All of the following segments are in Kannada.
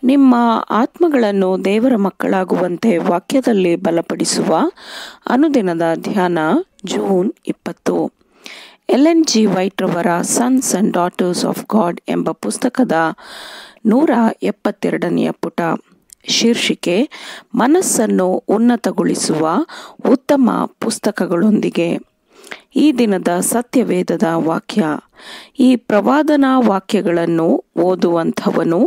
ನಿಮ್ಮ ಆತ್ಮಗಳನ್ನು ದೇವರ ಮಕ್ಕಳಾಗುವಂತೆ ವಾಕ್ಯದಲ್ಲಿ ಬಲಪಡಿಸುವ ಅನುದಿನದ ಧ್ಯಾನ ಜೂನ್ 20. ಎಲೆನ್ ಜಿ ವೈಟ್ ರವರ sons and daughters of god ಎಂಬ ಪುಸ್ತಕದ 172ನೇ ಪುಟ. ಶೀರ್ಷಿಕೆ: ಮನಸ್ಸನ್ನು ಉನ್ನತಗೊಳಿಸುವ ಉತ್ತಮ ಪುಸ್ತಕಗಳೊಂದಿಗೆ. ಈ ದಿನದ ಸತ್ಯವೇದದ ವಾಕ್ಯ: ಈ ಪ್ರವಾದನಾ ವಾಕ್ಯಗಳನ್ನು ಓದುವಂಥವನು,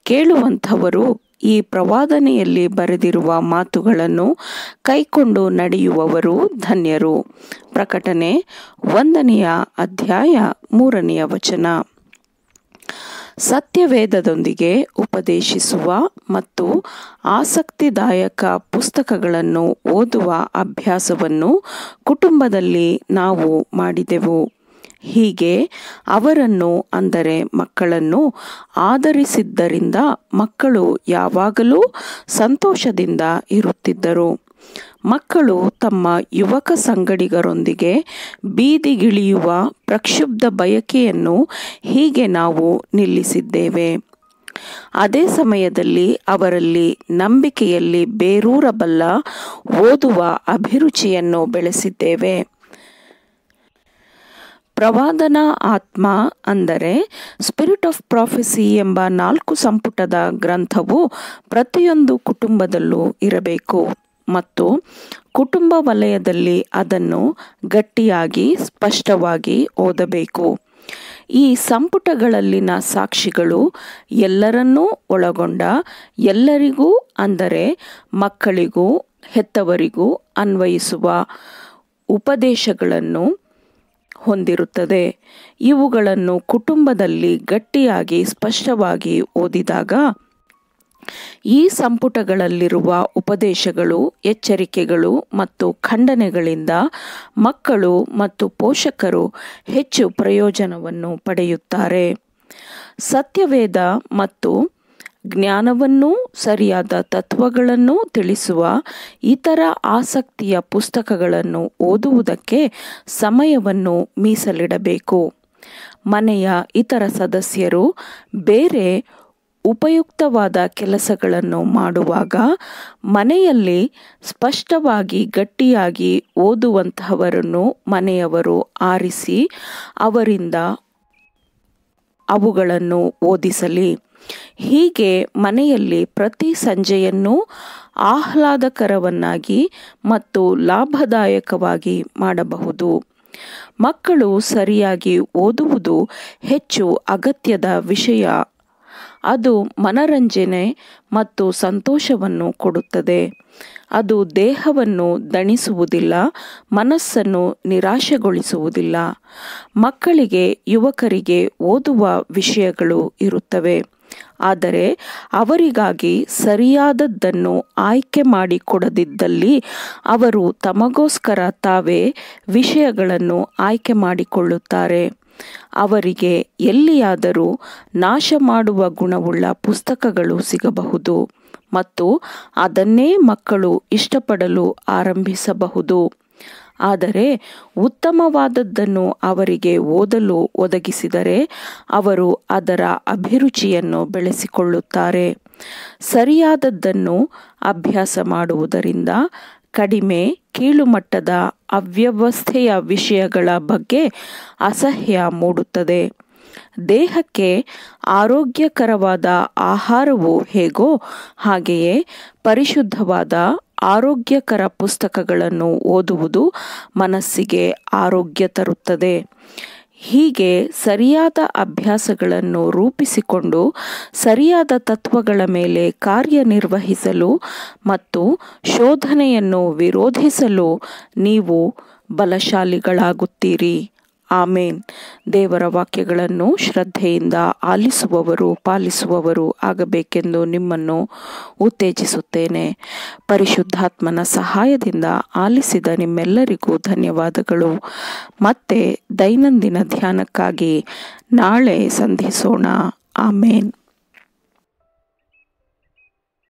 ಕೇಳುವಂಥವರು ಈ ಪ್ರವಾದನೆಯಲ್ಲಿ ಬರೆದಿರುವ ಮಾತುಗಳನ್ನು ಕೈಕೊಂಡು ನಡೆಯುವವರು ಧನ್ಯರು. ಪ್ರಕಟಣೆ 1ನೇ ಅಧ್ಯಾಯ 3ನೇ ವಚನ. ಸತ್ಯವೇದದೊಂದಿಗೆ ಉಪದೇಶಿಸುವ ಮತ್ತು ಆಸಕ್ತಿದಾಯಕ ಪುಸ್ತಕಗಳನ್ನು ಓದುವ ಅಭ್ಯಾಸವನ್ನು ಕುಟುಂಬದಲ್ಲಿ ನಾವು ಮಾಡಿದೆವು. ಹೀಗೆ ಅವರನ್ನು, ಅಂದರೆ ಮಕ್ಕಳನ್ನು ಆದರಿಸಿದ್ದರಿಂದ ಮಕ್ಕಳು ಯಾವಾಗಲೂ ಸಂತೋಷದಿಂದ ಇರುತ್ತಿದ್ದರು. ಮಕ್ಕಳು ತಮ್ಮ ಯುವಕ ಸಂಗಡಿಗರೊಂದಿಗೆ ಬೀದಿಗಿಳಿಯುವ ಪ್ರಕ್ಷುಬ್ಧ ಬಯಕೆಯನ್ನು ಹೀಗೆ ನಾವು ನಿಲ್ಲಿಸಿದ್ದೇವೆ. ಅದೇ ಸಮಯದಲ್ಲಿ ಅವರಲ್ಲಿ ನಂಬಿಕೆಯಲ್ಲಿ ಬೇರೂರಬಲ್ಲ ಓದುವ ಅಭಿರುಚಿಯನ್ನು ಬೆಳೆಸಿದ್ದೇವೆ. ಪ್ರವಾದನಾ ಆತ್ಮ, ಅಂದರೆ ಸ್ಪಿರಿಟ್ ಆಫ್ ಪ್ರಾಫೆಸಿ ಎಂಬ 4 ಸಂಪುಟದ ಗ್ರಂಥವು ಪ್ರತಿಯೊಂದು ಕುಟುಂಬದಲ್ಲೂ ಇರಬೇಕು ಮತ್ತು ಕುಟುಂಬ ವಲಯದಲ್ಲಿ ಅದನ್ನು ಗಟ್ಟಿಯಾಗಿ ಸ್ಪಷ್ಟವಾಗಿ ಓದಬೇಕು. ಈ ಸಂಪುಟಗಳಲ್ಲಿನ ಸಾಕ್ಷಿಗಳು ಎಲ್ಲರನ್ನೂ ಒಳಗೊಂಡ ಎಲ್ಲರಿಗೂ, ಅಂದರೆ ಮಕ್ಕಳಿಗೂ ಹೆತ್ತವರಿಗೂ ಅನ್ವಯಿಸುವ ಉಪದೇಶಗಳನ್ನು ಹೊಂದಿರುತ್ತದೆ. ಇವುಗಳನ್ನು ಕುಟುಂಬದಲ್ಲಿ ಗಟ್ಟಿಯಾಗಿ ಸ್ಪಷ್ಟವಾಗಿ ಓದಿದಾಗ ಈ ಸಂಪುಟಗಳಲ್ಲಿರುವ ಉಪದೇಶಗಳು, ಎಚ್ಚರಿಕೆಗಳು ಮತ್ತು ಖಂಡನೆಗಳಿಂದ ಮಕ್ಕಳು ಮತ್ತು ಪೋಷಕರು ಹೆಚ್ಚು ಪ್ರಯೋಜನವನ್ನು ಪಡೆಯುತ್ತಾರೆ. ಸತ್ಯವೇದ ಮತ್ತು ಜ್ಞಾನವನ್ನೂ ಸರಿಯಾದ ತತ್ವಗಳನ್ನು ತಿಳಿಸುವ ಇತರ ಆಸಕ್ತಿಯ ಪುಸ್ತಕಗಳನ್ನು ಓದುವುದಕ್ಕೆ ಸಮಯವನ್ನು ಮೀಸಲಿಡಬೇಕು. ಮನೆಯ ಇತರ ಸದಸ್ಯರು ಬೇರೆ ಉಪಯುಕ್ತವಾದ ಕೆಲಸಗಳನ್ನು ಮಾಡುವಾಗ ಮನೆಯಲ್ಲಿ ಸ್ಪಷ್ಟವಾಗಿ ಗಟ್ಟಿಯಾಗಿ ಓದುವಂತಹವರನ್ನು ಮನೆಯವರು ಆರಿಸಿ ಅವರಿಂದ ಅವುಗಳನ್ನು ಓದಿಸಲಿ. ಹೀಗೆ ಮನೆಯಲ್ಲಿ ಪ್ರತಿ ಸಂಜೆಯನ್ನು ಆಹ್ಲಾದಕರವನ್ನಾಗಿ ಮತ್ತು ಲಾಭದಾಯಕವಾಗಿ ಮಾಡಬಹುದು. ಮಕ್ಕಳು ಸರಿಯಾಗಿ ಓದುವುದು ಹೆಚ್ಚು ಅಗತ್ಯದ ವಿಷಯ. ಅದು ಮನರಂಜನೆ ಮತ್ತು ಸಂತೋಷವನ್ನು ಕೊಡುತ್ತದೆ. ಅದು ದೇಹವನ್ನು ದಣಿಸುವುದಿಲ್ಲ, ಮನಸ್ಸನ್ನು ನಿರಾಶೆಗೊಳಿಸುವುದಿಲ್ಲ. ಮಕ್ಕಳಿಗೆ, ಯುವಕರಿಗೆ ಓದುವ ವಿಷಯಗಳು ಇರುತ್ತವೆ, ಆದರೆ ಅವರಿಗಾಗಿ ಸರಿಯಾದದ್ದನ್ನು ಆಯ್ಕೆ ಮಾಡಿಕೊಡದಿದ್ದಲ್ಲಿ ಅವರು ತಮಗೋಸ್ಕರ ತಾವೇ ವಿಷಯಗಳನ್ನು ಆಯ್ಕೆ ಮಾಡಿಕೊಳ್ಳುತ್ತಾರೆ. ಅವರಿಗೆ ಎಲ್ಲಿಯಾದರೂ ನಾಶ ಮಾಡುವ ಗುಣವುಳ್ಳ ಪುಸ್ತಕಗಳು ಸಿಗಬಹುದು ಮತ್ತು ಅದನ್ನೇ ಮಕ್ಕಳು ಇಷ್ಟಪಡಲು ಆರಂಭಿಸಬಹುದು. ಆದರೆ ಉತ್ತಮವಾದದ್ದನ್ನು ಅವರಿಗೆ ಓದಲು ಒದಗಿಸಿದರೆ ಅವರು ಅದರ ಅಭಿರುಚಿಯನ್ನು ಬೆಳೆಸಿಕೊಳ್ಳುತ್ತಾರೆ. ಸರಿಯಾದದ್ದನ್ನು ಅಭ್ಯಾಸ ಮಾಡುವುದರಿಂದ ಕಡಿಮೆ ಕೀಳುಮಟ್ಟದ ಅವ್ಯವಸ್ಥೆಯ ವಿಷಯಗಳ ಬಗ್ಗೆ ಅಸಹ್ಯ ಮೂಡುತ್ತದೆ. ದೇಹಕ್ಕೆ ಆರೋಗ್ಯಕರವಾದ ಆಹಾರವು ಹೇಗೋ ಹಾಗೆಯೇ ಪರಿಶುದ್ಧವಾದ ಆರೋಗ್ಯಕರ ಪುಸ್ತಕಗಳನ್ನು ಓದುವುದು ಮನಸ್ಸಿಗೆ ಆರೋಗ್ಯ ತರುತ್ತದೆ. ಹೀಗೆ ಸರಿಯಾದ ಅಭ್ಯಾಸಗಳನ್ನು ರೂಪಿಸಿಕೊಂಡು ಸರಿಯಾದ ತತ್ವಗಳ ಮೇಲೆ ಕಾರ್ಯನಿರ್ವಹಿಸಲು ಮತ್ತು ಶೋಧನೆಯನ್ನು ವಿರೋಧಿಸಲು ನೀವು ಬಲಶಾಲಿಗಳಾಗುತ್ತೀರಿ. ಆಮೇನ್. ದೇವರ ವಾಕ್ಯಗಳನ್ನು ಶ್ರದ್ಧೆಯಿಂದ ಆಲಿಸುವವರು, ಪಾಲಿಸುವವರು ಆಗಬೇಕೆಂದು ನಿಮ್ಮನ್ನು ಉತ್ತೇಜಿಸುತ್ತೇನೆ. ಪರಿಶುದ್ಧಾತ್ಮನ ಸಹಾಯದಿಂದ ಆಲಿಸಿದ ನಿಮ್ಮೆಲ್ಲರಿಗೂ ಧನ್ಯವಾದಗಳು. ಮತ್ತೆ ದೈನಂದಿನ ಧ್ಯಾನಕ್ಕಾಗಿ ನಾಳೆ ಸಂಧಿಸೋಣ. ಆಮೇನ್.